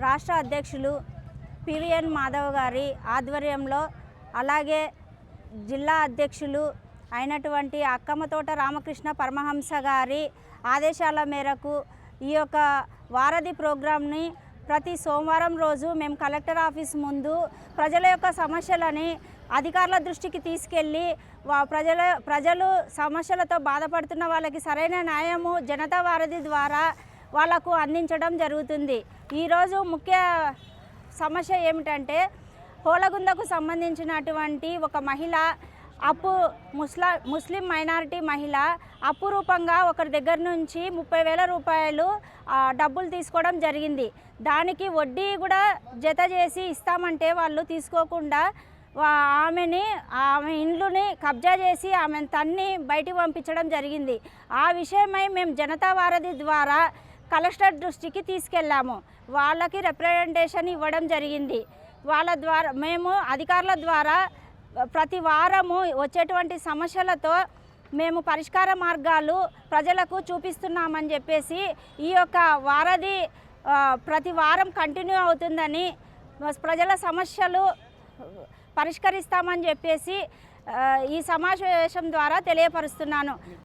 రాష్ట్ర అధ్యక్షులు పివిఎన్ మాధవ్ గారి ఆధ్వర్యంలో, అలాగే జిల్లా అధ్యక్షులు అయినటువంటి అక్కమ్మతోట రామకృష్ణ పరమహంస గారి ఆదేశాల మేరకు ఈ యొక్క వారధి ప్రోగ్రాంని ప్రతి సోమవారం రోజు మేము కలెక్టర్ ఆఫీస్ ముందు ప్రజల యొక్క సమస్యలని అధికారుల దృష్టికి తీసుకెళ్ళి ప్రజలు సమస్యలతో బాధపడుతున్న వాళ్ళకి సరైన న్యాయము జనతా వారధి ద్వారా వాళ్ళకు అందించడం జరుగుతుంది. ఈరోజు ముఖ్య సమస్య ఏమిటంటే, హోలగుందకు సంబంధించినటువంటి ఒక మహిళ ముస్లిం మైనారిటీ మహిళ అపురూపంగా ఒకరి దగ్గర నుంచి 30,000 రూపాయలు డబ్బులు తీసుకోవడం జరిగింది. దానికి వడ్డీ కూడా జత చేసి ఇస్తామంటే వాళ్ళు తీసుకోకుండా ఆమె ఇండ్లుని కబ్జా చేసి ఆమెను తన్ని బయటికి పంపించడం జరిగింది. ఆ విషయమై మేము జనతా వారధి ద్వారా కలెక్టర్ దృష్టికి తీసుకెళ్ళాము. వాళ్ళకి రిప్రజెంటేషన్ ఇవ్వడం జరిగింది. వాళ్ళ ద్వారా మేము అధికారుల ద్వారా ప్రతి వారము వచ్చేటువంటి సమస్యలతో మేము పరిష్కార మార్గాలు ప్రజలకు చూపిస్తున్నామని చెప్పేసి ఈ యొక్క వారధి ప్రతి వారం కంటిన్యూ అవుతుందని, ప్రజల సమస్యలు పరిష్కరిస్తామని చెప్పేసి ఈ సమావేశం ద్వారా తెలియపరుస్తున్నాను.